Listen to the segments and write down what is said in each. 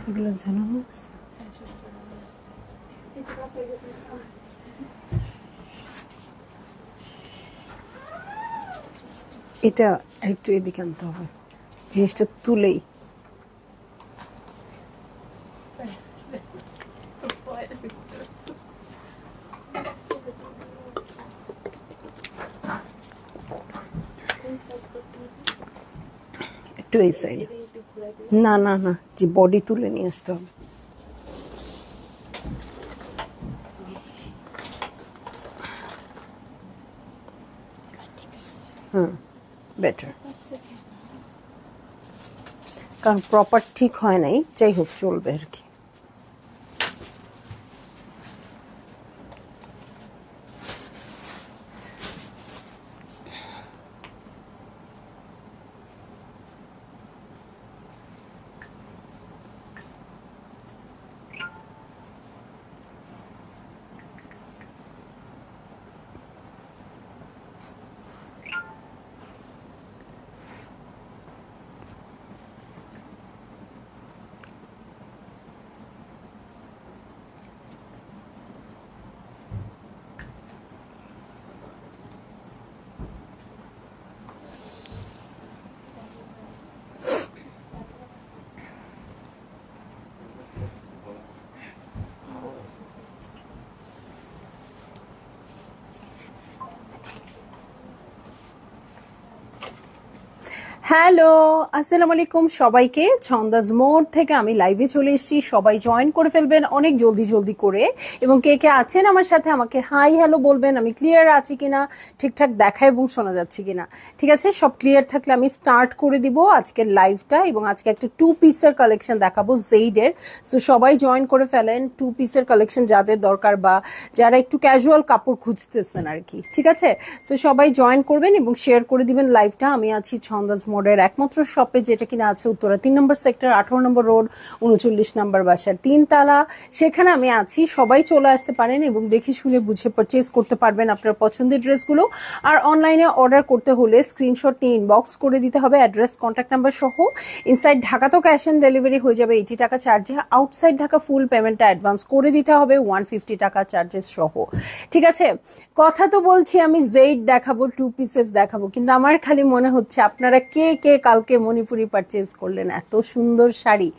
এগুলো জানানো এটা একটু এদিকে আনতে হবে, জিনিসটা তুলেই। একটু এই সাইডে, না না না, যে বডি তুলে নিয়ে আসতে হবে। বেটার, কারণ প্রপার ঠিক হয় নাই, যাই হোক চলবে আর কি। হ্যালো, আসসালামু আলাইকুম সবাইকে। ছন্দাজ মোড থেকে আমি লাইভে চলে এসেছি, সবাই জয়েন করে ফেলবেন অনেক জলদি জলদি করে। এবং কে কে আছেন আমার সাথে আমাকে হাই হ্যালো বলবেন, আমি ক্লিয়ার আছি কিনা, ঠিকঠাক দেখা এবং শোনা যাচ্ছে কিনা। ঠিক আছে, সব ক্লিয়ার থাকলে আমি স্টার্ট করে দিব আজকের লাইভটা। এবং আজকে একটা 2 পিসের কালেকশন দেখাবো জেইডের। সো সবাই জয়েন করে ফেলেন, 2 পিসের কালেকশন যাদের দরকার বা যারা একটু ক্যাজুয়াল কাপড় খুঁজতেছেন আর কি। ঠিক আছে, সো সবাই জয়েন করবেন এবং শেয়ার করে দিবেন লাইভটা। আমি আছি ছন্দাজ মোডের একমাত্র শপে, যেটা কিনা আছে উত্তরা 3 নম্বর সেক্টর, 18 নম্বর রোড, 39 নম্বর বাসার 3 তালা। সেখানে আমি আছি, সবাই চলে আসতে পারেন এবং দেখে শুনে বুঝে পারচেজ করতে পারবেন আপনার পছন্দের ড্রেসগুলো। আর অনলাইনে অর্ডার করতে হলে স্ক্রিনশট নিয়ে ইনবক্স করে দিতে হবে, অ্যাড্রেস কন্ট্যাক্ট নাম্বার সহ। ইনসাইড ঢাকা তো ক্যাশ অন ডেলিভারি হয়ে যাবে 80 টাকা চার্জে, আউটসাইড ঢাকা ফুল পেমেন্টটা অ্যাডভান্স করে দিতে হবে 150 টাকা চার্জেস সহ। ঠিক আছে, কথা তো বলছি আমি জেইড দেখাবো, 2 পিসেস দেখাবো, কিন্তু আমার খালি মনে হচ্ছে আপনারা কে কে কালকে মণিপুরি পারচেজ করলেন, এত সুন্দর শাড়ি।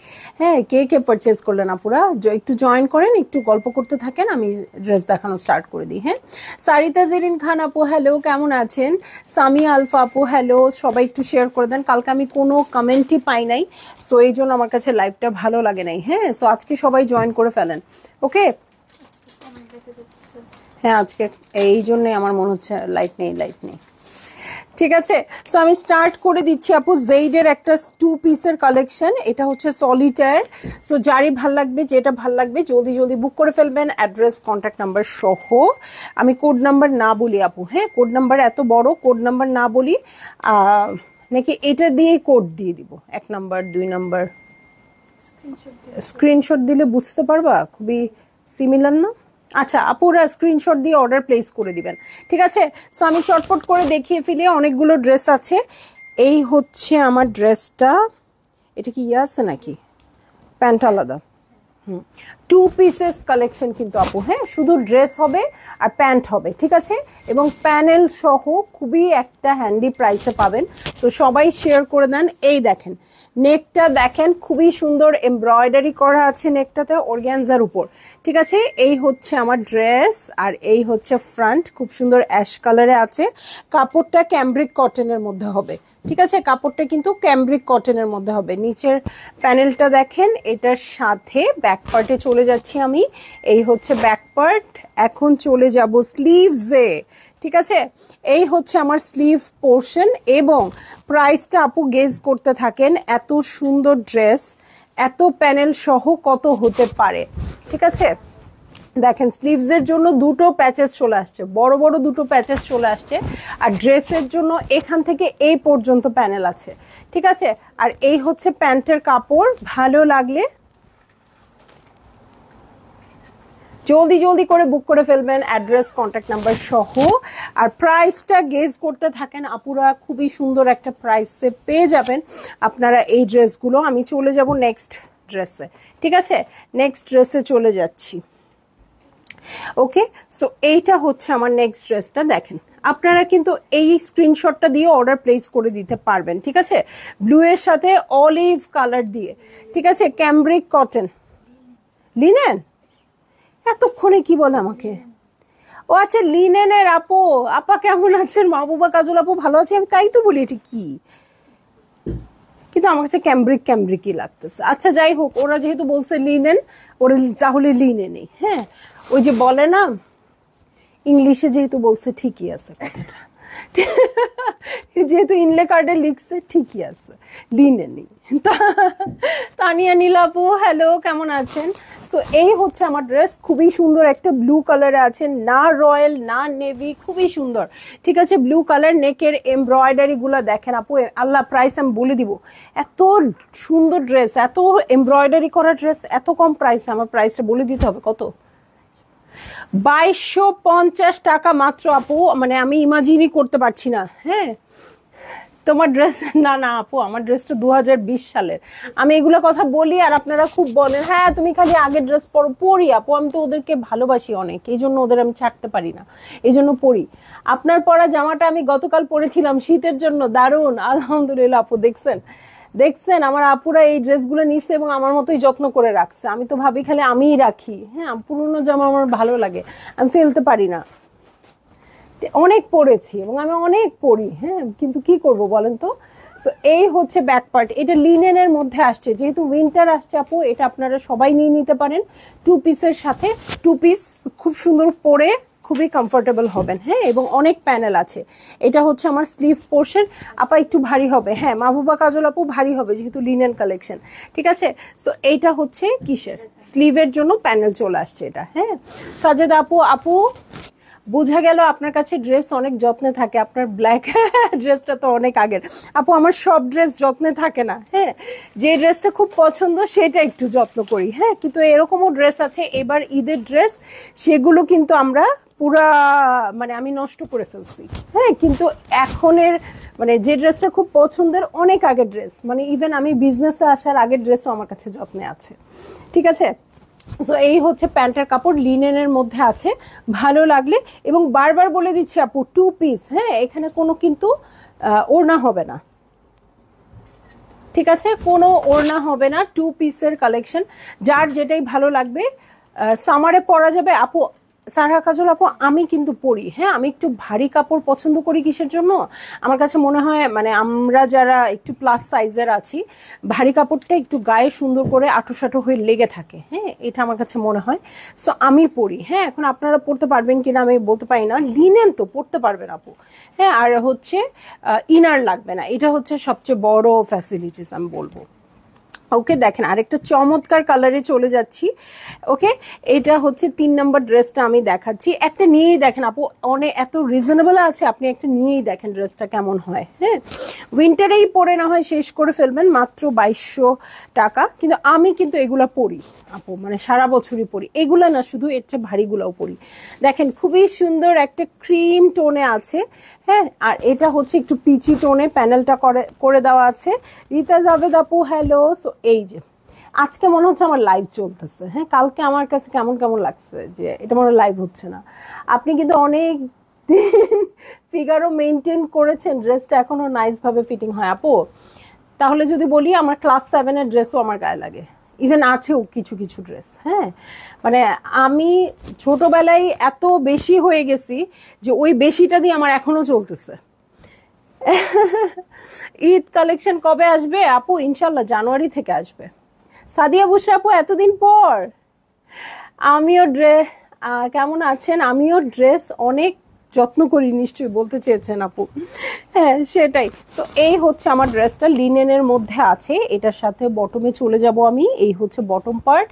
হ্যাঁ, কে কে পারচেজ করলেন আপুরা, একটু জয়েন করেন, একটু গল্প করতে থাকেন, আমি ড্রেস দেখানো স্টার্ট করে দিই। হ্যাঁ, সারিতা জেরিন খান আপু হ্যালো, কেমন আছেন? সামিয়া আলফা আপু হ্যালো, সবাই একটু শেয়ার করে দেন। কালকে আমি কোনো কমেন্টই পাই নাই, সো এই জন্য আমার কাছে লাইভটা ভালো লাগে নাই। হ্যাঁ, সো আজকে সবাই জয়েন করে ফেলেন, ওকে? হ্যাঁ, আজকে এই জন্যই আমার মনে হচ্ছে লাইট নেই। ঠিক আছে, সো আমি স্টার্ট করে দিচ্ছি আপু। জেইডের একটা 2 পিসের কালেকশন, এটা হচ্ছে সলিটার। সো যারই ভাল লাগবে, যেটা ভাল লাগবে জলদি জলদি বুক করে ফেলবেন, অ্যাড্রেস কন্ট্যাক্ট নাম্বার সহ। আমি কোড নাম্বার না বলি আপু, হ্যাঁ কোড নাম্বার এত বড়, কোড নাম্বার না বলি, নাকি এটা দিয়েই কোড দিয়ে দিব? 1 নাম্বার 2 নাম্বার স্ক্রিনশট দিলে বুঝতে পারবা, খুবই সিমিলার না? আচ্ছা, আপুরা স্ক্রিনশট দিয়ে অর্ডার প্লেস করে দিবেন। ঠিক আছে, সো আমি চটপট করে দেখিয়ে ফেলি, অনেকগুলো ড্রেস আছে। এই হচ্ছে আমার ড্রেসটা, এটা কি ইয়ে আছে নাকি প্যান্ট আলাদা? 2 পিসেস কালেকশন কিন্তু আপু, হ্যাঁ শুধু ড্রেস হবে আর প্যান্ট হবে। ঠিক আছে, এবং প্যানেল সহ খুবই একটা হ্যান্ডি প্রাইসে পাবেন। তো সবাই শেয়ার করে দেন। এই দেখেন নেকটা, দেখেন খুবই সুন্দর এমব্রয়ডারি করা আছে নেকটাতে অর্গানজার উপর। ঠিক আছে, এই হচ্ছে আমার ড্রেস আর এই হচ্ছে ফ্রন্ট, খুব সুন্দর অ্যাশ কালারে আছে। কাপড়টা ক্যামব্রিক কটনের মধ্যে হবে। ঠিক আছে, কাপড়টা কিন্তু ক্যামব্রিক কটনের মধ্যে হবে। নিচের প্যানেলটা দেখেন, এটার সাথে ব্যাক পার্টে চলে যাচ্ছি আমি। এই হচ্ছে ব্যাক পার্ট। এখন চলে যাব স্লিভসে। ঠিক আছে, এই হচ্ছে আমার স্লিভ পোর্শন এবং প্রাইসটা আপু গেজ করতে থাকেন। এত সুন্দর ড্রেস, এত প্যানেল সহ কত হতে পারে? ঠিক আছে, দেখেন স্লিভসের জন্য 2টো প্যাচেস চলে আসছে, বড় বড় 2টো প্যাচেস চলে আসছে। আর ড্রেসের জন্য এখান থেকে এই পর্যন্ত প্যানেল আছে। ঠিক আছে, আর এই হচ্ছে প্যান্টের কাপড়। ভালো লাগলে জলদি জলদি করে বুক করে ফেলবেন, অ্যাড্রেস কন্ট্যাক্ট নাম্বার সহ। আর প্রাইসটা গেজ করতে থাকেন আপুরা, খুবই সুন্দর একটা প্রাইসে পেয়ে যাবেন আপনারা এই ড্রেসগুলো। আমি চলে যাব নেক্সট ড্রেসে। ঠিক আছে, নেক্সট ড্রেসে চলে যাচ্ছি। ওকে, সো এইটা হচ্ছে আমার নেক্সট ড্রেসটা। দেখেন, আপনারা কিন্তু এই স্ক্রিনশটটা দিয়ে অর্ডার প্লেস করে দিতে পারবেন। ঠিক আছে, ব্লু এর সাথে অলিভ কালার দিয়ে। ঠিক আছে, ক্যামব্রিক কটন লিনেন। এতক্ষণে কি বলে আমাকে? ও আচ্ছা, লিনেনের আপু। আপা কেমন আছেন? মাহবুবা কাজল আপু ভালো আছে, আমি তাই তো বলি এটি কি, কিন্তু আমার কাছে ক্যামব্রিকই লাগতেছে। আচ্ছা যাই হোক, ওরা যেহেতু বলছে লিনেন, ওরা তাহলে লিনেনই। হ্যাঁ, ওই যে বলে না, ইংলিশে যেহেতু বলছে ঠিকই আছে কথাটা, যেহেতু ইনলে কার্ডে লিখছে ঠিকই আছে, লিনেনই। তানিয়া নীলাপু হ্যালো, কেমন আছেন? সো এই হচ্ছে আমার ড্রেস, খুবই সুন্দর একটা ব্লু কালারে আছে, না রয়্যাল না নেভি, খুবই সুন্দর। ঠিক আছে, ব্লু কালার, নেকের এমব্রয়ডারি গুলা দেখেন আপু, আল্লাহ প্রাইস আমি বলে দিব। এত সুন্দর ড্রেস, এত এমব্রয়ডারি করা ড্রেস, এত কম প্রাইসে। আমার প্রাইসটা বলে দিতে হবে কত, 2250 টাকা মাত্র আপু। মানে আমি ইমাজিনই করতে পারছি না। হ্যাঁ, তোমার ড্রেস না না আপু, আমার ড্রেসটা 2020 সালের। আমি এগুলো কথা বলি আর আপনারা খুব বলেন হ্যাঁ তুমি খালি আগের ড্রেস পরো। পরি আপু, আমি তো ওদেরকে ভালোবাসি অনেক, এই জন্য ওদের আমি ছাড়তে পারি না, এই জন্য পরি। আপনার পরা জামাটা আমি গতকাল পরেছিলাম শীতের জন্য, দারুণ আলহামদুলিল্লাহ আপু। দেখছেন আমার আপুরা এই ড্রেসগুলো নিচ্ছে এবং আমার মতোই যত্ন করে রাখছে। আমি তো ভাবি খালি আমিই রাখি। হ্যাঁ, পুরনো জামা আমার ভালো লাগে, আমি ফেলতে পারি না। অনেক পরেছি এবং আমি অনেক পরি। হ্যাঁ, কিন্তু কি করব বলেন তো। সো এই হচ্ছে ব্যাক পার্ট, এটা লিনেনের মধ্যে আসছে, যেহেতু উইন্টার আসছে আপু, এটা আপনারা সবাই নিয়ে নিতে পারেন। 2 পিসের সাথে, 2 পিস খুব সুন্দর পরে খুবই কমফোর্টেবল হবেন। হ্যাঁ, এবং অনেক প্যানেল আছে। এটা হচ্ছে আমার স্লিভ পোর্শন। আপা একটু ভারী হবে, হ্যাঁ মাহবুবা কাজল আপু ভারী হবে যেহেতু লিনেন কালেকশন। ঠিক আছে, সো এইটা হচ্ছে কিসের, স্লিভের জন্য প্যানেল চলে আসছে এটা। হ্যাঁ, সাজেদ আপু বোঝা গেল আপনার কাছে ড্রেস অনেক যত্নে থাকে। আপনার ব্ল্যাক ড্রেসটা তো অনেক আগের আপু, আমার সব ড্রেস যত্নে থাকে না। হ্যাঁ, যে ড্রেসটা খুব পছন্দ সেটা একটু যত্ন করি। হ্যাঁ, কিন্তু এরকমও ড্রেস আছে এবার ঈদের ড্রেস, সেগুলো কিন্তু আমরা পুরা মানে আমি নষ্ট করে ফেলছি। হ্যাঁ, কিন্তু এখনের মানে যে ড্রেসটা খুব পছন্দের অনেক আগের ড্রেস, মানে ইভেন আমি বিজনেসে আসার আগের ড্রেসও আমার কাছে যত্নে আছে। ঠিক আছে, সো এই হচ্ছে প্যান্টের কাপড়, লিনেনের মধ্যে আছে। ভালো লাগলে, এবং বারবার বলে দিচ্ছি আপু 2 পিস। হ্যাঁ, এখানে কোনো কিন্তু ওড়না হবে না। ঠিক আছে, কোনো ওড়না হবে না, 2 পিসের কালেকশন। যার যেটাই ভালো লাগবে সামারে পরা যাবে আপু। সারহা কাজল আপু আমি কিন্তু পরি। হ্যাঁ, আমি একটু ভারী কাপড় পছন্দ করি। কিসের জন্য? আমার কাছে মনে হয় মানে আমরা যারা একটু প্লাস সাইজের আছি, ভারী কাপড়টা একটু গায়ে সুন্দর করে আঁটো হয়ে লেগে থাকে। হ্যাঁ, এটা আমার কাছে মনে হয়, সো আমি পরি। হ্যাঁ, এখন আপনারা পড়তে পারবেন কিনা আমি বলতে পারি না, লিনেন তো পড়তে পারবেন আপু। হ্যাঁ, আর হচ্ছে ইনার লাগবে না, এটা হচ্ছে সবচেয়ে বড় ফ্যাসিলিটিস আমি বলবো। ওকে, দেখেন আরেকটা চমৎকার কালারে চলে যাচ্ছি। ওকে, এটা হচ্ছে 3 নম্বর ড্রেসটা আমি দেখাচ্ছি। একটা নিয়েই দেখেন আপু, অনেক এত রিজনেবল আছে, আপনি একটা নিয়েই দেখেন ড্রেসটা কেমন হয়। হ্যাঁ, উইন্টারেই পরে না হয় শেষ করে ফেলবেন, মাত্র 2200 টাকা। কিন্তু আমি কিন্তু এগুলা পরি আপু, মানে সারা বছরই পরি এগুলা না, শুধু এর চেয়ে ভারীগুলাও পরি। দেখেন খুবই সুন্দর একটা ক্রিম টোনে আছে। হ্যাঁ, আর এটা হচ্ছে একটু পিচি টোনে প্যানেলটা করে দেওয়া আছে। রীতা জাভেদ আপু হ্যালো। সো এই যে আজকে মনে হচ্ছে আমার লাইভ চলতেছে। হ্যাঁ, কালকে আমার কাছে কেমন লাগছে যে এটা মনে লাইভ হচ্ছে না। আপনি কিন্তু অনেক ফিগারও মেনটেন করেছেন, ড্রেসটা এখনো নাইস ভাবে ফিটিং হয় আপু। তাহলে যদি বলি আমার ক্লাস 7-এর ড্রেসও আমার গায়ে লাগে, ইভেন আছেও কিছু ড্রেস। হ্যাঁ, মানে আমি ছোটবেলায় এত বেশি হয়ে গেছি যে ওই বেশিটা দিয়ে আমার এখনো চলতেছে। ঈদ কালেকশন কবে আসবে আপু? ইনশাল্লাহ জানুয়ারি থেকে আসবে। সাদিয়া বুশরা আপু এতদিন পর। আমিও কেমন আছেন? আমিও ড্রেস অনেক যত্ন করি, নিশ্চয়ই বলতে চেয়েছেন আপু। হ্যাঁ, সেটাই। তো এই হচ্ছে আমার ড্রেসটা, লিনেনের মধ্যে আছে। এটার সাথে বটমে চলে যাব আমি, এই হচ্ছে বটম পার্ট।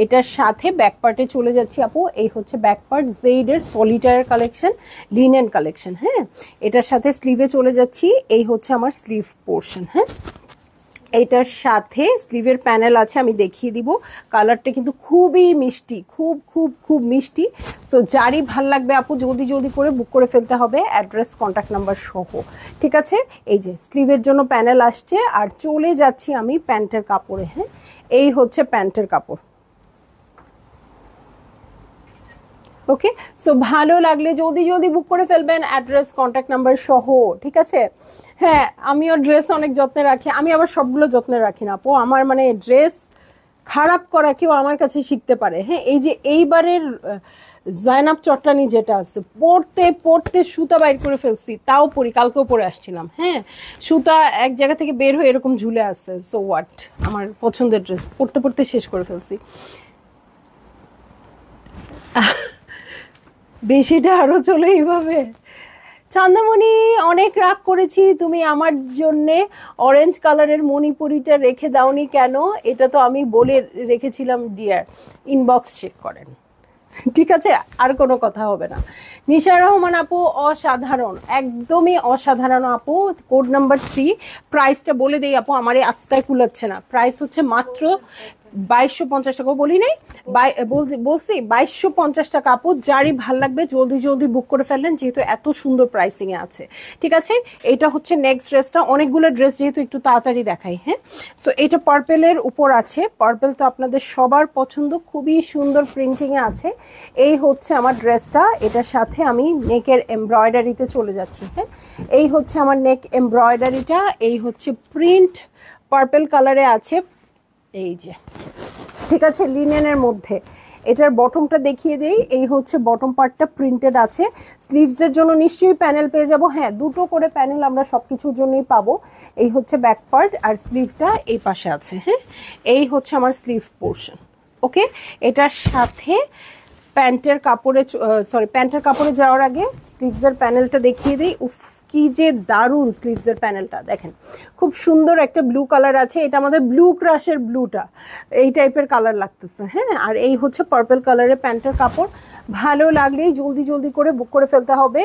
এটার সাথে ব্যাক পার্টে চলে যাচ্ছি আপু, এই হচ্ছে ব্যাক পার্ট। জেইডের সলিটারের কালেকশন, লিনেন কালেকশন। হ্যাঁ, এটার সাথে স্লিভে চলে যাচ্ছি, এই হচ্ছে আমার স্লিভ পোর্শন। হ্যাঁ, এটার সাথে স্লিভের প্যানেল আছে, আমি দেখিয়ে দিব। কালারটা কিন্তু খুবই মিষ্টি, খুব মিষ্টি। সো যারই ভাল লাগবে আপু জলদি করে বুক করে ফেলতে হবে, অ্যাড্রেস কন্ট্যাক্ট নাম্বার সহ। ঠিক আছে, এই যে স্লিভের জন্য প্যানেল আসছে। আর চলে যাচ্ছি আমি প্যান্টের কাপড়ে। হ্যাঁ, এই হচ্ছে প্যান্টের কাপড়। ওকে, সো ভালো লাগলে জলদি জলদি বুক করে ফেলবেন, অ্যাড্রেস কন্ট্যাক্ট নাম্বার সহ, ঠিক আছে? হ্যাঁ, আমিও ড্রেস অনেক যত্নে রাখি, আমি আবার সবগুলো যত্নে রাখি না আপু, আমার মানে ড্রেস খারাপ করা কেউ আমার কাছে শিখতে পারে। হ্যাঁ, এই যে এইবারের জাইনাব চট্টানি যেটা আছে, পড়তে পড়তে সুতা বাইর করে ফেলছি, তাও পরি, কালকেও পরে আসছিলাম। হ্যাঁ, সুতা এক জায়গা থেকে বের হয়ে এরকম ঝুলে আছে, সো হোয়াট, আমার পছন্দের ড্রেস পড়তে পড়তে শেষ করে ফেলছি। বেশিটা আরো চলে এইভাবে। চান্দামণি, অনেক রাগ করেছি, তুমি আমার জন্যে অরেঞ্জ কালারের মণিপুরিটা রেখে দাওনি কেন? এটা তো আমি বলে রেখেছিলাম ডিয়ার, ইনবক্স চেক করেন, ঠিক আছে? আর কোনো কথা হবে না। নিশা রহমান আপু, অসাধারণ, একদমই অসাধারণ আপু, কোড নাম্বার 3। প্রাইসটা বলে দেই আপু, আমার এই আত্মায় কুলাচ্ছে না। প্রাইস হচ্ছে মাত্র 2250 টাকা, বলি নাই? বলছি 2250 টাকা আপু। যারই ভাল লাগবে জলদি জলদি বুক করে ফেললেন, যেহেতু এত সুন্দর প্রাইসিং এ আছে, ঠিক আছে? এটা হচ্ছে নেক্সট ড্রেসটা, অনেকগুলো ড্রেস যেহেতু একটু তাড়াতাড়ি দেখাই। হ্যাঁ, সো এটা পার্পেলের উপর আছে, পার্পেল তো আপনাদের সবার পছন্দ, খুবই সুন্দর প্রিন্টিং এ আছে। এই হচ্ছে আমার ড্রেসটা, এটার সাথে আমি নেকের এমব্রয়ডারিতে চলে যাচ্ছি। হ্যাঁ, এই হচ্ছে আমার নেক এমব্রয়ডারিটা, এই হচ্ছে প্রিন্ট পার্পেল কালারে আছে, এই যে, ঠিক আছে, লিনেনের মধ্যে। এটার বটমটা দেখিয়ে দেই, এই হচ্ছে বটম পার্টটা প্রিন্টেড আছে। স্লিভসের জন্য নিশ্চয়ই প্যানেল পেয়ে যাব, হ্যাঁ দুটো করে প্যানেল আমরা সবকিছুর জন্যই পাবো। এই হচ্ছে ব্যাক পার্ট, আর স্লিভটা এই পাশে আছে। হ্যাঁ, এই হচ্ছে আমার স্লিভ পোর্শন। ওকে, এটার সাথে প্যান্টের কাপড়ে, সরি প্যান্টের কাপড়ে যাওয়ার আগে স্লিভসের প্যানেলটা দেখিয়ে দিই। উফ, কি যে দারুণ স্লিভসের প্যানেলটা দেখেন, খুব সুন্দর একটা ব্লু কালার আছে, এটা আমাদের ব্লু ক্রাশের ব্লুটা, এই টাইপের কালার লাগতেছে। হ্যাঁ, আর এই হচ্ছে পার্পল কালারের প্যান্টের কাপড়। ভালো লাগলেই জলদি জলদি করে বুক করে ফেলতে হবে,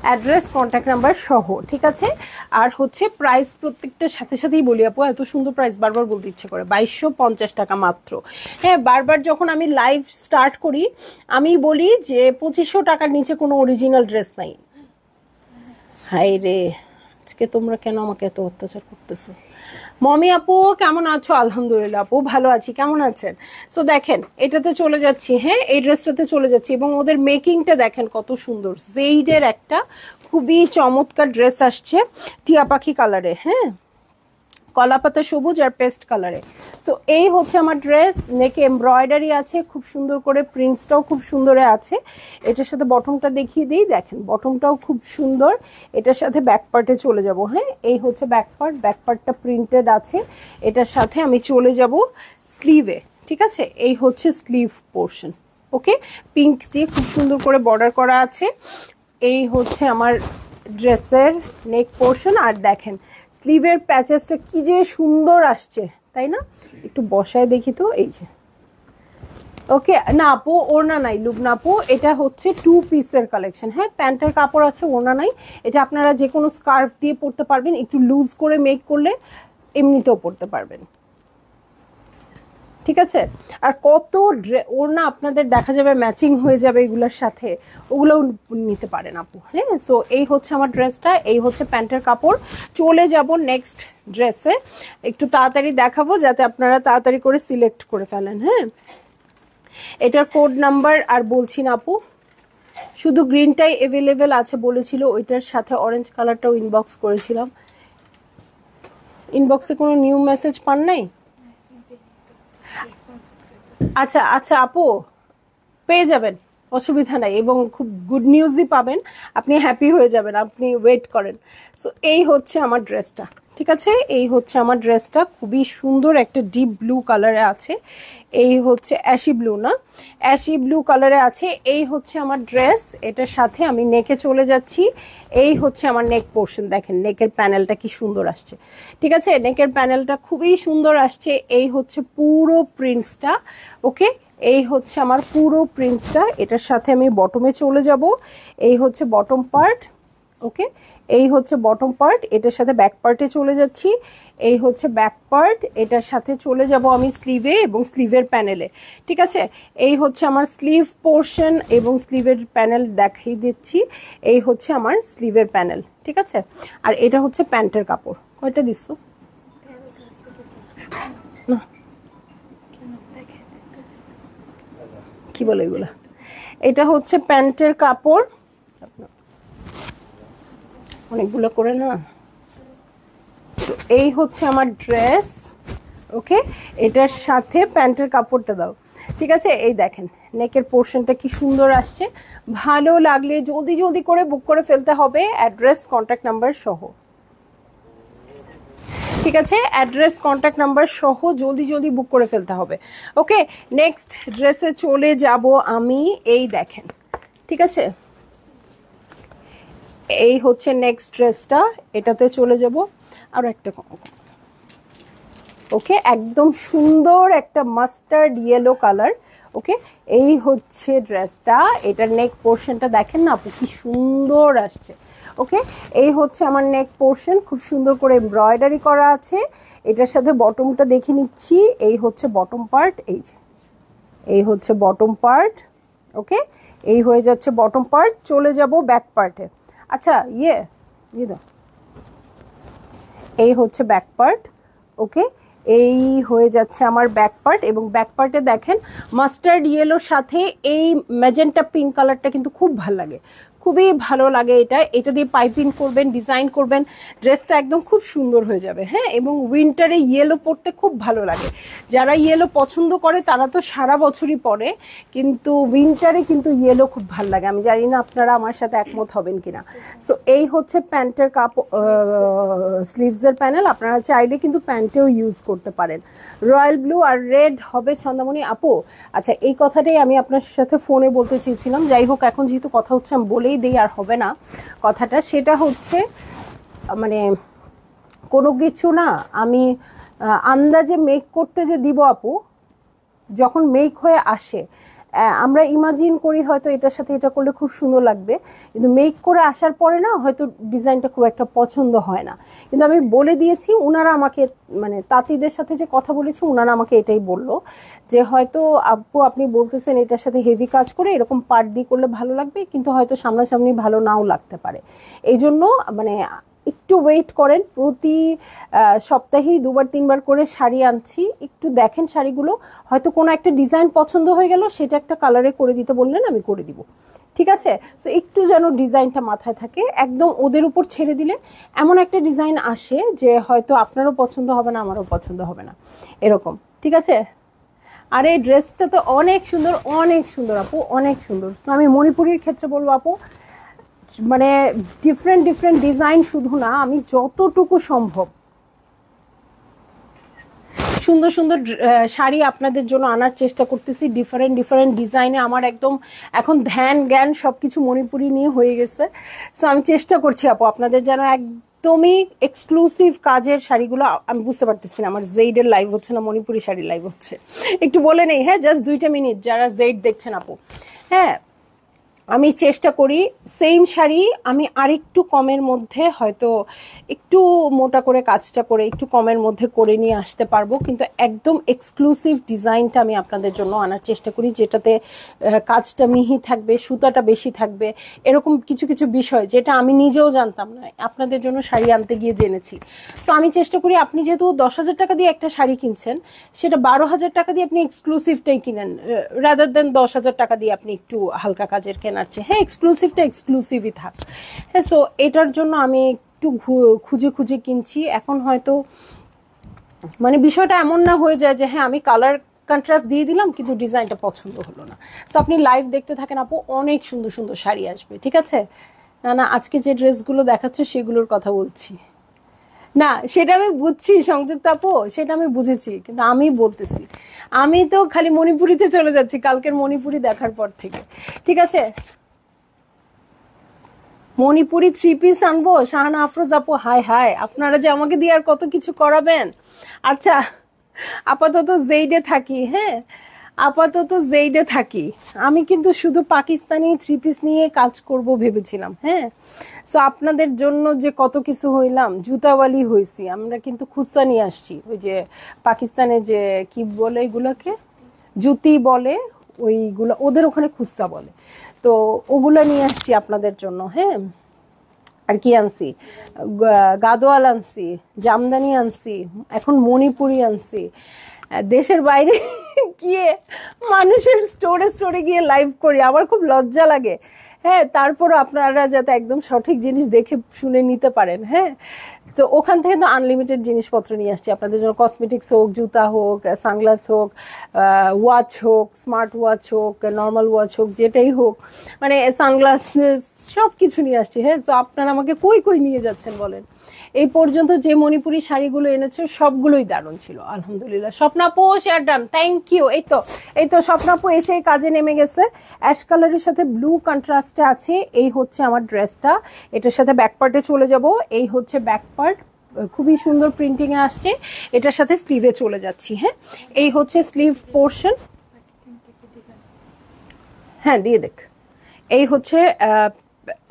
অ্যাড্রেস কন্ট্যাক্ট নাম্বার সহ, ঠিক আছে? আর হচ্ছে প্রাইস প্রত্যেকটার সাথে সাথেই বলি আপু, এত সুন্দর প্রাইস বারবার বলতে ইচ্ছে করে, 2250 টাকা মাত্র। হ্যাঁ, বারবার যখন আমি লাইভ স্টার্ট করি আমি বলি যে 2500 টাকার নিচে কোনো অরিজিনাল ড্রেস নাই। হাই রে, আজকে তোমরা কেন আমাকে এত অত্যাচার করতেছো? মমি আপু কেমন আছো? আলহামদুলিল্লাহ আপু ভালো আছি, কেমন আছেন? সো দেখেন, এটাতে চলে যাচ্ছি। হ্যাঁ, এই ড্রেসটাতে চলে যাচ্ছি, এবং ওদের মেকিংটা দেখেন কত সুন্দর। জেইডের একটা খুবই চমৎকার ড্রেস আসছে টিয়া পাখি কালারে, হ্যাঁ, কলাপাতা সবুজ আর পেস্ট কালারে। সো এই হচ্ছে আমার ড্রেস, নেকে এমব্রয়ডারি আছে খুব সুন্দর করে, প্রিন্টসটাও খুব সুন্দরে আছে। এটার সাথে বটমটা দেখিয়ে দিই, দেখেন বটমটাও খুব সুন্দর। এটার সাথে ব্যাক পার্টে চলে যাব। হ্যাঁ, এই হচ্ছে ব্যাক পার্ট, ব্যাক পার্টটা প্রিন্টেড আছে। এটার সাথে আমি চলে যাব স্লিভে, ঠিক আছে? এই হচ্ছে স্লিভ পোর্শন। ওকে, পিঙ্ক দিয়ে খুব সুন্দর করে বর্ডার করা আছে। এই হচ্ছে আমার ড্রেসের নেক পোর্শন। আর দেখেন স্লিভের প্যাচেসটা কি যে সুন্দর আসছে, তাই না? একটু বসায় দেখি তো, এই যে। ওকে, না আপু ওড়না নাই, লুবনা আপু, এটা হচ্ছে 2 পিসের কালেকশন। হ্যাঁ, প্যান্টের কাপড় আছে, ওড়না নাই। এটা আপনারা যে কোনো স্কার্ফ দিয়ে পরতে পারবেন, একটু লুজ করে মেক করলে এমনিতেও পরতে পারবেন, ঠিক আছে? আর কত ওড়না আপনাদের দেখা যাবে ম্যাচিং হয়ে যাবে এগুলোর সাথে, ওগুলো নিতে পারেন আপু। হ্যাঁ, সো এই হচ্ছে আমার ড্রেসটা, এই হচ্ছে প্যান্টের কাপড়। চলে যাব নেক্সট ড্রেসে, একটু তাড়াতাড়ি দেখাবো যাতে আপনারা তাড়াতাড়ি করে সিলেক্ট করে ফেলেন। হ্যাঁ, এটার কোড নাম্বার আর বলছি না আপু, শুধু গ্রিনটাই অ্যাভেলেবেল আছে বলেছিল, ওইটার সাথে অরেঞ্জ কালারটাও ইনবক্স করেছিলাম। ইনবক্সে কোনো নিউ মেসেজ পান নাই? আচ্ছা আচ্ছা আপু, পেয়ে যাবেন, অসুবিধা নাই, এবং খুব গুড নিউজই পাবেন, আপনি হ্যাপি হয়ে যাবেন, আপনি ওয়েট করেন। সো এই হচ্ছে আমার ড্রেসটা, ঠিক আছে? এই হচ্ছে আমার ড্রেসটা, খুবই সুন্দর একটা ডিপ ব্লু কালারে আছে। এই হচ্ছে অ্যাশি ব্লু, না অ্যাশি ব্লু কালারে আছে। এই হচ্ছে আমার ড্রেস, এটার সাথে আমি নেকে চলে যাচ্ছি। এই হচ্ছে আমার নেক পোর্শন, দেখেন নেকের প্যানেলটা কি সুন্দর আসছে, ঠিক আছে? নেকের প্যানেলটা খুবই সুন্দর আসছে। এই হচ্ছে পুরো প্রিন্টসটা। ওকে, এই হচ্ছে আমার পুরো প্রিন্টসটা। এটার সাথে আমি বটমে চলে যাব। এই হচ্ছে বটম পার্ট। ওকে, এই হচ্ছে বটম পার্ট, এটার সাথে ব্যাক পার্টে চলে যাচ্ছি। এই হচ্ছে ব্যাক পার্ট, এটার সাথে চলে যাব আমি স্লিভে এবং স্লিভের প্যানেলে, ঠিক আছে? এই হচ্ছে আমার স্লিভ পোর্শন এবং স্লিভের প্যানেল দেখিয়ে দিচ্ছি। এই হচ্ছে আমার স্লিভের প্যানেল, ঠিক আছে? আর এটা হচ্ছে প্যান্টের কাপড়। কয়টা দিচ্ছ? না কি বলে এগুলা, এটা হচ্ছে প্যান্টের কাপড়, অনেকগুলো করে না। তো এই হচ্ছে আমার ড্রেস, ওকে, এটার সাথে প্যান্টের কাপড়টা দাও, ঠিক আছে। এই দেখেন নেকের পোর্শনটা কি সুন্দর আসছে, ভালো লাগলে জলদি জলদি করে বুক করে ফেলতে হবে, অ্যাড্রেস কন্ট্যাক্ট নাম্বার সহ, ঠিক আছে, অ্যাড্রেস কন্ট্যাক্ট নাম্বার সহ জলদি জলদি বুক করে ফেলতে হবে। ওকে, নেক্সট ড্রেসে চলে যাব আমি, এই দেখেন, ঠিক আছে, এই হচ্ছে নেক্সট ড্রেসটা, এটাতে চলে যাব। আর একটা ওকে, একদম সুন্দর একটা মাস্টার্ড ইয়েলো কালার, ওকে, এই হচ্ছে ড্রেসটা, এটার নেক পোর্শনটা দেখেন না আপু কি সুন্দর আসছে, ওকে, এই হচ্ছে আমার নেক পোর্শন, খুব সুন্দর করে এমব্রয়ডারি করা আছে, এটার সাথে বটমটা দেখে নিচ্ছি, এই হচ্ছে বটম পার্ট, এই যে এই হচ্ছে বটম পার্ট, ওকে, এই হয়ে যাচ্ছে বটম পার্ট। চলে যাব ব্যাক পার্টে। আচ্ছা ইয়ে দাও, এই হচ্ছে ব্যাক পার্ট, ওকে, এই হয়ে যাচ্ছে আমার ব্যাক পার্ট, এবং ব্যাক পার্টে দেখেন মাস্টার্ড ইয়েলোর সাথে এই ম্যাজেন্টা পিঙ্ক কালারটা কিন্তু খুব ভালো লাগে, খুবই ভালো লাগে এটা, এটা দিয়ে পাইপিং করবেন, ডিজাইন করবেন, ড্রেসটা একদম খুব সুন্দর হয়ে যাবে। হ্যাঁ, এবং উইন্টারে ইয়েলো পরতে খুব ভালো লাগে, যারা ইয়েলো পছন্দ করে তারা তো সারা বছরই পরে, কিন্তু উইন্টারে কিন্তু ইয়েলো খুব ভালো লাগে, আমি জানি না আপনারা আমার সাথে একমত হবেন কিনা। সো এই হচ্ছে প্যান্টের কাপড়, স্লিভসের প্যানেল, আপনারা চাইলে কিন্তু প্যান্টেও ইউজ করতে পারেন। রয়্যাল ব্লু আর রেড হবে ছন্দামণি আপু। আচ্ছা, এই কথাটাই আমি আপনার সাথে ফোনে বলতে চেয়েছিলাম, যাই হোক এখন যেহেতু কথা হচ্ছে আমি বলেই দিই, আর হবে না কথাটা, সেটা হচ্ছে মানে কোনো কিছু না আমি আন্দাজে মেক করতে যে দিব আপু, যখন মেক হয়ে আসে আমরা ইমাজিন করি হয়তো এটার সাথে এটা করলে খুব সুন্দর লাগবে, কিন্তু মেক করে আসার পরে না হয়তো ডিজাইনটা খুব একটা পছন্দ হয় না। কিন্তু আমি বলে দিয়েছি, ওনারা আমাকে মানে তাঁতিদের সাথে যে কথা বলেছি ওনারা আমাকে এটাই বললো যে হয়তো আপু আপনি বলতেছেন এটার সাথে হেভি কাজ করে এরকম পার্ট দিয়ে করলে ভালো লাগবে, কিন্তু হয়তো সামনাসামনি ভালো নাও লাগতে পারে, এই জন্য মানে একটু ওয়েট করেন, প্রতি সপ্তাহেই 2-3 বার করে শাড়ি আনছি, একটু দেখেন শাড়িগুলো, হয়তো কোনো একটা ডিজাইন পছন্দ হয়ে গেল, সেটা একটা কালারে করে দিতে বললেন আমি করে দিব, ঠিক আছে। তো একটু যেন ডিজাইনটা মাথায় থাকে, একদম ওদের উপর ছেড়ে দিলে এমন একটা ডিজাইন আসে যে হয়তো আপনারও পছন্দ হবে না আমারও পছন্দ হবে না, এরকম, ঠিক আছে। আর এই ড্রেসটা তো অনেক সুন্দর, অনেক সুন্দর আপু, অনেক সুন্দর। তো আমি মণিপুরির ক্ষেত্রে বলবো আপু, মানে ডিফারেন্ট ডিফারেন্ট ডিজাইন শুধু না, আমি যতটুকু সম্ভব সুন্দর সুন্দর শাড়ি আপনাদের জন্য আনার চেষ্টা করতেছি, ডিফারেন্ট ডিফারেন্ট ডিজাইনে। আমার একদম এখন ধ্যান জ্ঞান সবকিছু মণিপুরি নিয়ে হয়ে গেছে, সো আমি চেষ্টা করছি আপু আপনাদের যেন একদমই এক্সক্লুসিভ কাজের শাড়িগুলো, আমি বুঝতে পারতেছি না আমার জেইডের লাইভ হচ্ছে না মণিপুরি শাড়ি লাইভ হচ্ছে, একটু বলে নেই, হ্যাঁ, জাস্ট 2টা মিনিট যারা জেইড দেখছেন আপু। হ্যাঁ, আমি চেষ্টা করি সেম শাড়ি আমি আরেকটু কমের মধ্যে, হয়তো একটু মোটা করে কাজটা করে একটু কমের মধ্যে করে নিয়ে আসতে পারবো, কিন্তু একদম এক্সক্লুসিভ ডিজাইনটা আমি আপনাদের জন্য আনার চেষ্টা করি, যেটাতে কাজটা মিহি থাকবে, সুতাটা বেশি থাকবে, এরকম কিছু কিছু বিষয় যেটা আমি নিজেও জানতাম না, আপনাদের জন্য শাড়ি আনতে গিয়ে জেনেছি। সো আমি চেষ্টা করি, আপনি যেহেতু 10,000 টাকা দিয়ে একটা শাড়ি কিনছেন, সেটা 12,000 টাকা দিয়ে আপনি এক্সক্লুসিভটাই কিনেন, রাদার দেন 10,000 টাকা দিয়ে আপনি একটু হালকা কাজের কেনার চেয়ে, হ্যাঁ এক্সক্লুসিভটা এক্সক্লুসিভই থাক। হ্যাঁ, সো এটার জন্য আমি একটু খুঁজে খুঁজে কিনছি। এখন হয়তো মানে বিষয়টা এমন না হয়ে যায় যে হ্যাঁ আমি কালার কন্ট্রাস্ট দিয়ে দিলাম কিন্তু ডিজাইনটা পছন্দ হলো না। সো আপনি লাইভ দেখতে থাকেন আপু, অনেক সুন্দর সুন্দর শাড়ি আসবে, ঠিক আছে। না না, আজকে যে ড্রেসগুলো দেখাচ্ছে সেগুলোর কথা বলছি না, সেটা আমি বুঝছি সংযুক্ত আপু, সেটা আমি বুঝেছি, কিন্তু আমি বলতেছি আমি তো খালি মণিপুরিতে চলে যাচ্ছি কালকের মণিপুরি দেখার পর থেকে, ঠিক আছে। মণিপুরি 3 পিস আনবো শাহানা আফরোজ আপু, হায় হায় আপনারা যে আমাকে দিয়ে আর কত কিছু করাবেন। আচ্ছা, আপাতত জেইডে থাকি, হ্যাঁ আপাতত জেইডে থাকি, আমি কিন্তু শুধু পাকিস্তানি 3 পিস নিয়ে কাজ করব ভেবেছিলাম, হ্যাঁ। সো আপনাদের জন্য যে কত কিছু হইলাম, জুতাওয়ালি হয়েছি, আমরা কিন্তু খুচরা নিয়ে আসছি, ওই যে পাকিস্তানে যে কি বলে এগুলোকে জুতি বলে, ওইগুলো ওদের ওখানে খুচরা বলে, তো ওগুলো নিয়ে আসছি আপনাদের জন্য, হ্যাঁ। আর কি আনছি, গাদোয়াল আনছি, জামদানি আনছি, এখন মণিপুরি আনছি। দেশের বাইরে গিয়ে মানুষের স্টোরে স্টোরে গিয়ে লাইভ করি, আমার খুব লজ্জা লাগে। হ্যাঁ, তারপরও আপনারা যাতে একদম সঠিক জিনিস দেখে শুনে নিতে পারেন। হ্যাঁ, তো ওখান থেকে তো আনলিমিটেড জিনিসপত্র নিয়ে আসছি আপনাদের জন্য, কসমেটিক্স হোক, জুতা হোক, সানগ্লাস হোক, ওয়াচ হোক, স্মার্ট ওয়াচ হোক, নর্মাল ওয়াচ হোক, যেটাই হোক, মানে সানগ্লাসেস সব কিছু নিয়ে আসছি। হ্যাঁ, তো আপনারা আমাকে কই কই নিয়ে যাচ্ছেন বলেন? এই পর্যন্ত যে মণিপুরি শাড়িগুলো এনেছো সবগুলোই দারুণ ছিল আলহামদুলিল্লাহ। স্বপ্নাপু শেয়ার ডান, থ্যাংক ইউ। এই তো স্বপ্নাপু এসে কাজে নেমে গেছে। অ্যাশ কালারের সাথে ব্লু কন্ট্রাস্টে আছে। এই হচ্ছে আমার ড্রেসটা, এটার সাথে ব্যাক পার্টে চলে যাব। এই হচ্ছে ব্যাক পার্ট, খুবই সুন্দর প্রিন্টিং এ আসছে। এটার সাথে স্লিভে চলে যাচ্ছি। হ্যাঁ, এই হচ্ছে স্লিভ পোর্শন। হ্যাঁ, দিয়ে দেখ, এই হচ্ছে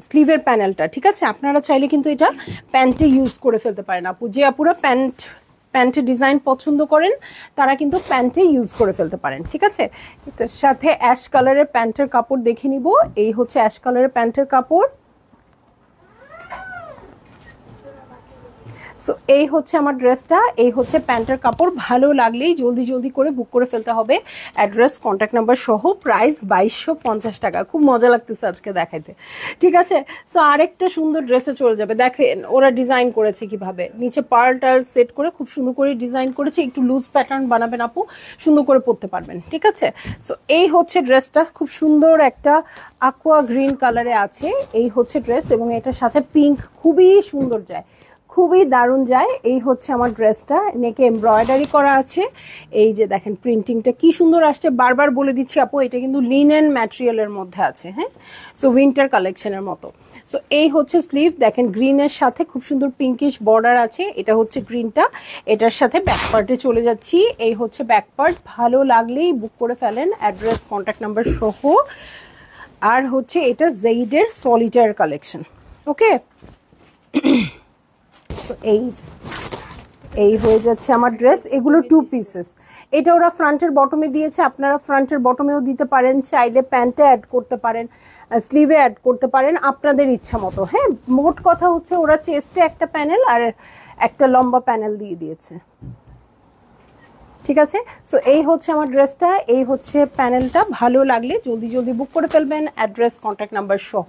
স্লিভের প্যানেলটা। ঠিক আছে, আপনারা চাইলে কিন্তু এটা প্যান্টে ইউজ করে ফেলতে পারেন। আপু, যে আপুরা প্যান্টের ডিজাইন পছন্দ করেন তারা কিন্তু প্যান্টে ইউজ করে ফেলতে পারেন। ঠিক আছে, এটার সাথে অ্যাশ কালারের প্যান্টের কাপড় দেখে নিব। এই হচ্ছে অ্যাশ কালারের প্যান্টের কাপড়। সো এই হচ্ছে আমার ড্রেসটা, এই হচ্ছে প্যান্টের কাপড়। ভালো লাগলেই জলদি জলদি করে বুক করে ফেলতে হবে, অ্যাড্রেস, কন্ট্যাক্ট নাম্বার সহ। প্রাইস 2250 টাকা। খুব মজা লাগতেছে আজকে দেখাইতে। ঠিক আছে, সো আরেকটা সুন্দর ড্রেসে চলে যাবে। দেখেন ওরা ডিজাইন করেছে কিভাবে, নিচে পার্ল টার্ল সেট করে খুব সুন্দর করে ডিজাইন করেছে। একটু লুজ প্যাটার্ন বানাবেন আপু, সুন্দর করে পরতে পারবেন। ঠিক আছে, সো এই হচ্ছে ড্রেসটা, খুব সুন্দর একটা aqua গ্রিন কালারে আছে। এই হচ্ছে ড্রেস, এবং এটার সাথে পিঙ্ক খুবই সুন্দর যায়, খুবই দারুণ যায়। এই হচ্ছে আমার ড্রেসটা, নেকে এমব্রয়ডারি করা আছে। এই যে দেখেন প্রিন্টিংটা কি সুন্দর আসছে। বারবার বলে দিচ্ছি আপু, এটা কিন্তু লিনেন ম্যাটেরিয়ালের মধ্যে আছে। হ্যাঁ, সো উইন্টার কালেকশনের মতো। সো এই হচ্ছে স্লিভ, দেখেন গ্রিনের সাথে খুব সুন্দর পিঙ্কিশ বর্ডার আছে। এটা হচ্ছে গ্রিনটা, এটার সাথে ব্যাক পার্টে চলে যাচ্ছি। এই হচ্ছে ব্যাক পার্ট। ভালো লাগলেই বুক করে ফেলেন, অ্যাড্রেস, কন্ট্যাক্ট নাম্বার সহ। আর হচ্ছে এটা জেইডের সলিটার কালেকশন। ওকে, এই হয়ে যাচ্ছে আমার ড্রেস। এগুলো 2 পিসেস। এটা ওরা ফ্রন্টের বটমে দিয়েছে, আপনারা ফ্রন্টের বটমেও দিতে পারেন, চাইলে প্যান্টে অ্যাড করতে পারেন, স্লিভে অ্যাড করতে পারেন, আপনাদের ইচ্ছা মতো। হ্যাঁ, মোট কথা হচ্ছে ওরা চেস্টে একটা প্যানেল আর একটা লম্বা প্যানেল দিয়ে দিয়েছে। ঠিক আছে, সো এই হচ্ছে আমার ড্রেসটা, এই হচ্ছে প্যানেলটা। ভালো লাগলে জলদি জলদি বুক করে ফেলবেন, অ্যাড্রেস, কন্ট্যাক্ট নাম্বার সহ।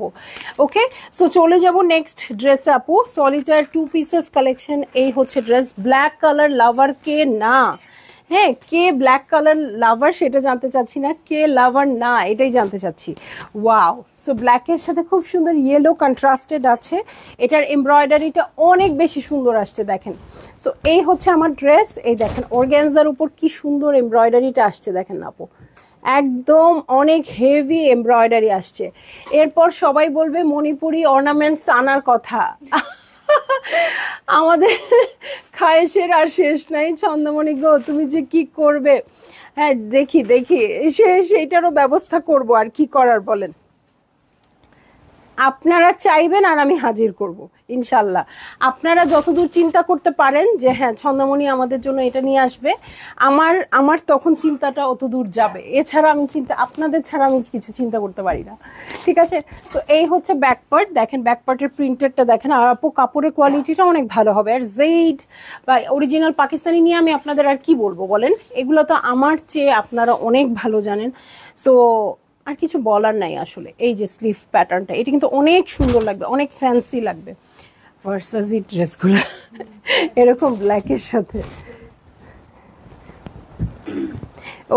ওকে, সো চলে যাব নেক্সট ড্রেসে আপু। Solitaire 2 pieces collection. এই হচ্ছে ড্রেস। ব্ল্যাক কালার লাভার কে না? হ্যাঁ, কে ব্ল্যাক কালার লাভার সেটা জানতে চাচ্ছি না, কে লাভার না এটাই জানতে চাচ্ছি। ওয়াও, সো ব্ল্যাকের সাথে খুব সুন্দর ইয়েলো কন্ট্রাস্টেড আছে। এটার এমব্রয়ডারিটা অনেক বেশি সুন্দর আসছে, দেখেন। সো এই হচ্ছে আমার ড্রেস। এই দেখেন অর্গ্যানজার উপর কি সুন্দর এমব্রয়ডারিটা আসছে, দেখেন না আপু, একদম অনেক হেভি এমব্রয়ডারি আসছে। এরপর সবাই বলবে মণিপুরি অর্নামেন্টস আনার কথা। আমাদের খায়েশের আর শেষ নাই। ছন্দমণি গো, তুমি যে কি করবে। হ্যাঁ, দেখি সেইটারও ব্যবস্থা করব, আর কি করার বলেন। আপনারা চাইবেন আর আমি হাজির করব ইনশাল্লাহ। আপনারা যতদূর চিন্তা করতে পারেন যে হ্যাঁ ছন্দমণি আমাদের জন্য এটা নিয়ে আসবে, আমার তখন চিন্তাটা অত দূর যাবে। এছাড়া আমি আপনাদের ছাড়া আমি কিছু চিন্তা করতে পারি না। ঠিক আছে, তো এই হচ্ছে ব্যাক পার্ট। দেখেন ব্যাক পার্টের প্রিন্টেডটা দেখেন। আর আপু কাপড়ের কোয়ালিটিটা অনেক ভালো হবে। আর জেইড বা অরিজিনাল পাকিস্তানি নিয়ে আমি আপনাদের আর কি বলবো বলেন, এগুলো তো আমার চেয়ে আপনারা অনেক ভালো জানেন। সো আর কিছু বলার নাই আসলে। এই যে স্লিভ প্যাটার্নটা, এটা কিন্তু অনেক সুন্দর লাগবে, অনেক ফ্যান্সি লাগবে। ভার্সাসি ড্রেসগুলো এরকম ব্ল্যাকের সাথে।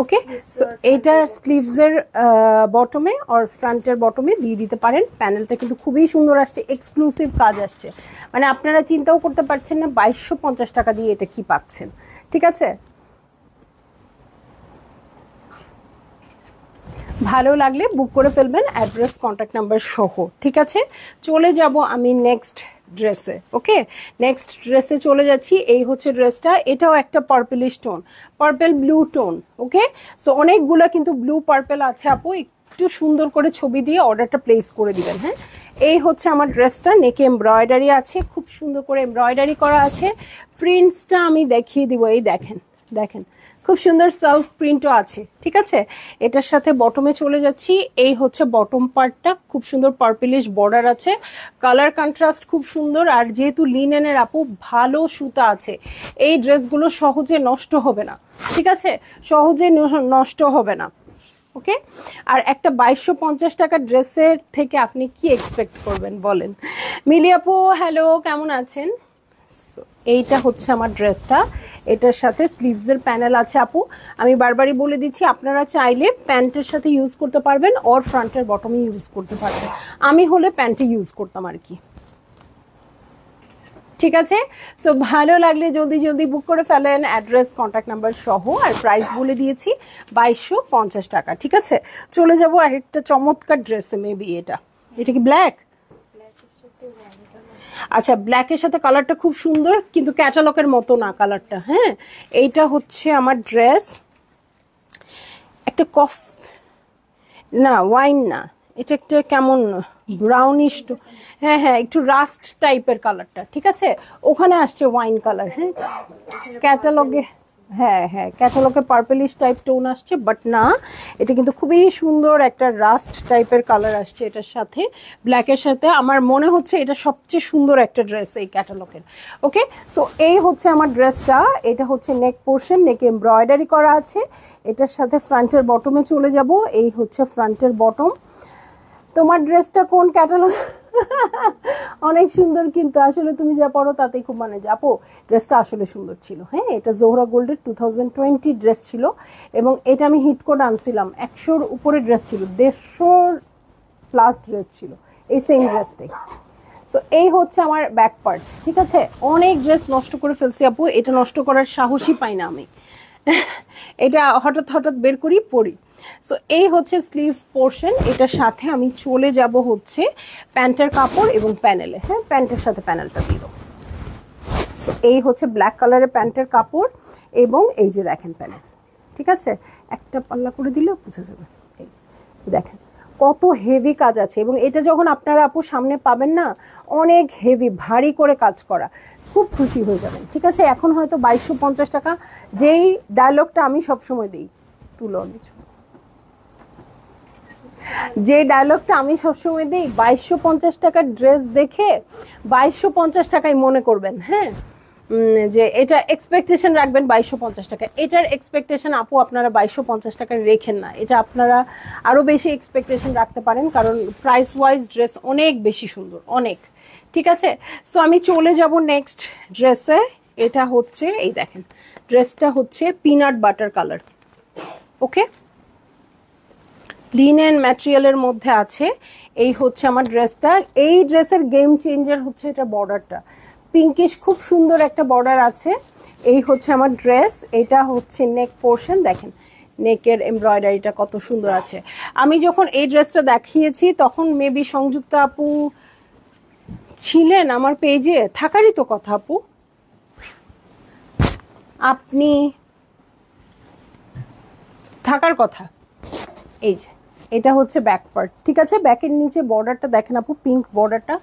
ওকে, সো এইটা স্লিভসের বটমে আর ফ্রন্টের বটমে দিয়ে দিতে পারেন। প্যানেলটা কিন্তু খুবই সুন্দর আসছে, এক্সক্লুসিভ কাজ আসছে, মানে আপনারা চিন্তাও করতে পারছেন না 2250 টাকা দিয়ে এটা কি পাচ্ছেন। ঠিক আছে, ভালো লাগলে বুক করে ফেলবেন, অ্যাড্রেস, কন্ট্যাক্ট নাম্বার সহ। ঠিক আছে, চলে যাব আমি নেক্সট ড্রেসে। ওকে, নেক্সট ড্রেসে চলে যাচ্ছি। এই হচ্ছে ড্রেসটা, এটাও একটা purplish tone, purple blue tone. Okay, so অনেকগুলো কিন্তু ব্লু পার্পল আছে আপু, একটু সুন্দর করে ছবি দিয়ে অর্ডারটা প্লেস করে দিবেন। হ্যাঁ, এই হচ্ছে আমার ড্রেসটা, নেকে এমব্রয়ডারি আছে, খুব সুন্দর করে এমব্রয়ডারি করা আছে। প্রিন্টসটা আমি দেখিয়ে দিব, এই দেখেন দেখেন খুব সুন্দর সেলফ প্রিন্টও আছে, ঠিক আছে। এটার সাথে বটমে চলে যাচ্ছি। এই হচ্ছে বটম পার্টটা, খুব সুন্দর পার্পলিশ বর্ডার আছে, কালার কন্ট্রাস্ট খুব সুন্দর। আর যেহেতু লিনেনের আপু ভালো সুতা আছে, এই ড্রেসগুলো সহজে নষ্ট হবে না, ঠিক আছে, সহজে নষ্ট হবে না। ওকে, আর একটা 2250 টাকা ড্রেসের থেকে আপনি কি এক্সপেক্ট করবেন বলেন। মিলি আপু হ্যালো, কেমন আছেন? এইটা হচ্ছে আমার ড্রেসটা, এটার সাথে স্লিভসের প্যানেল আছে আপু। আমি বারবারই বলে দিচ্ছি, আপনারা চাইলে প্যান্টের সাথে ইউজ করতে পারবেন ওর ফ্রন্টের বটমে ইউজ করতে পারবেন। আমি হলে প্যান্টে ইউজ করতাম আর কি, ঠিক আছে। সো ভালো লাগলে জলদি জলদি বুক করে ফেলেন, অ্যাড্রেস কন্ট্যাক্ট নাম্বার সহ। আর প্রাইস বলে দিয়েছি 2250 টাকা, ঠিক আছে। চলে যাবো আরেকটা চমৎকার ড্রেসে, মেবি এটা কি ব্ল্যাক? আচ্ছা, ব্ল্যাকের সাথে কালারটা খুব সুন্দর, কিন্তু ক্যাটালগের মতো না কালারটা। হ্যাঁ, এইটা হচ্ছে আমার ড্রেস, একটা না ওয়াইন না, এটা একটা কেমন ব্রাউনিশ, হ্যাঁ হ্যাঁ একটু রাস্ট টাইপের কালারটা, ঠিক আছে। ওখানে আসছে ওয়াইন কালার, হ্যাঁ ক্যাটালগে, হ্যাঁ হ্যাঁ ক্যাটালগে পার্পলিশ টাইপ টোন আসছে, বাট না, এটা কিন্তু খুবই সুন্দর একটা রাস্ট টাইপের কালার আসছে এটার সাথে, ব্ল্যাকের সাথে। আমার মনে হচ্ছে এটা সবচেয়ে সুন্দর একটা ড্রেস এই ক্যাটালগের। ওকে, সো এই হচ্ছে আমার ড্রেসটা। এটা হচ্ছে নেক পোর্শন, নেকে এমব্রয়ডারি করা আছে। এটার সাথে ফ্রন্টের বটমে চলে যাব। এই হচ্ছে ফ্রন্টের বটম। তোমার ড্রেসটা কোন ক্যাটালগ? অনেক সুন্দর, কিন্তু আসলে তুমি যা পড়ো তাতেই খুব মানে যে আপু ড্রেসটা আসলে সুন্দর ছিল। হ্যাঁ, এটা জোহরা গোল্ডের 2020 ড্রেস ছিল, এবং এটা আমি হিট কোড আনছিলাম। 100-র উপরে ড্রেস ছিল, 150+ ড্রেস ছিল এই সেম ড্রেসটাই। তো এই হচ্ছে আমার ব্যাক পার্ট, ঠিক আছে। অনেক ড্রেস নষ্ট করে ফেলছি আপু, এটা নষ্ট করার সাহসই পাই না আমি, এটা হঠাৎ হঠাৎ বের করি পরি। সো এই হচ্ছে স্লিভ পোর্শন। এটার সাথে আমি চলে যাব হচ্ছে প্যান্টের কাপড় এবং প্যানেলে। হ্যাঁ, প্যান্টের সাথে প্যানেলটা দিল। সো এই হচ্ছে ব্ল্যাক কালারের প্যান্টের কাপড়, এবং এই যে দেখেন প্যানেল, ঠিক আছে। একটা পাল্লা করে দিলে বুঝা যাবে। এই দেখেন কত হেভি কাজ আছে, এবং এটা যখন আপনারা আপু সামনে পাবেন না, অনেক হেভি ভারী করে কাজ করা, খুব খুশি হয়ে যাবেন, ঠিক আছে। এখন হয়তো 2250 টাকা, যেই ডায়লগটা আমি সবসময় দিই, তুলো নিচ্ছ, যে ডায়লগটা আমি সবসময় দিই, 2250 টাকার ড্রেস দেখে 2250 টাকায় মনে করবেন। হ্যাঁ, যে এটা এক্সপেকটেশন রাখবেন 2250 টাকা। এটার এক্সপেকটেশন আপু আপনারা 2250 টাকা রেখেন না, এটা আপনারা আরো বেশি এক্সপেকটেশন রাখতে পারেন, কারণ প্রাইস ওয়াইজ ড্রেস অনেক বেশি সুন্দর, অনেক, ঠিক আছে। সো আমি চলে যাব নেক্সট ড্রেসে। এটা হচ্ছে, এই দেখেন ড্রেসটা হচ্ছে পিনাট বাটার কালার। ওকে, লিনেন ম্যাটেরিয়ালের মধ্যে আছে। এই হচ্ছে আমার ড্রেসটা। এই ড্রেসের গেম চেঞ্জার হচ্ছে এটা বর্ডারটা, পিঙ্কিশ খুব সুন্দর একটা বর্ডার আছে। এই হচ্ছে আমার ড্রেস। এটা হচ্ছে নেক পোর্শন, দেখেন নেকের এমব্রয়ডারিটা কত সুন্দর আছে। আমি যখন এই ড্রেসটা দেখিয়েছি তখন মেবি সংযুক্তা আপু ছিলেন আমার পেজে, থাকারই তো কথা আপু, আপনি থাকার কথা। এই যে এটা হচ্ছে ব্যাক পার্ট, ঠিক আছে। ব্যাকের নিচে বর্ডারটা দেখেন আপু, পিঙ্ক বর্ডারটা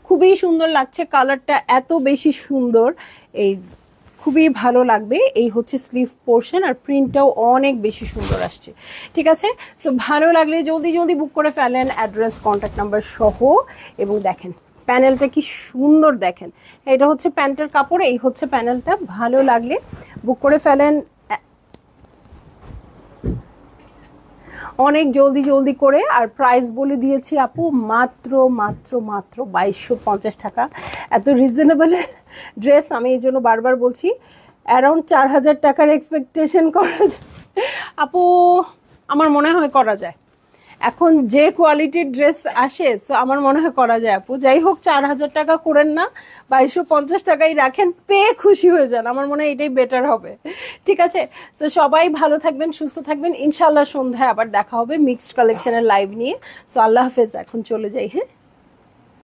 খুবই সুন্দর লাগছে, কালারটা এত বেশি সুন্দর, এই খুবই ভালো লাগবে। এই হচ্ছে স্লিভ পোর্শন, আর প্রিন্টটাও অনেক বেশি সুন্দর আসছে, ঠিক আছে। সো ভালো লাগলে জলদি জলদি বুক করে ফেলেন, অ্যাড্রেস কন্ট্যাক্ট নাম্বার সহ। এবং দেখেন প্যানেলটা কি সুন্দর, দেখেন এটা হচ্ছে প্যান্টের কাপড়, এই হচ্ছে প্যানেলটা। ভালো লাগলে বুক করে ফেলেন অনেক জলদি জলদি করে। আর প্রাইস বলে দিয়েছি আপু মাত্র মাত্র মাত্র 2250 টাকা। এত রিজনেবল ড্রেস, আমি এই জন্য বারবার বলছি অ্যারাউন্ড 4000 টাকার এক্সপেকটেশন করা যায় আপু, আমার মনে হয় করা যায়। এখন যে কোয়ালিটির ড্রেস আসে, সো আমার মনে হয় করা যায় আপু। যাই হোক, 4000 টাকা করেন না, 2250 টাকাই রাখেন, পেয়ে খুশি হয়ে যান, আমার মনে হয় এটাই বেটার হবে, ঠিক আছে। তো সবাই ভালো থাকবেন, সুস্থ থাকবেন, ইনশাল্লাহ সন্ধ্যায় আবার দেখা হবে মিক্সড কালেকশনের লাইভ নিয়ে। সো আল্লাহ হাফেজ, এখন চলে যাই। হ্যাঁ।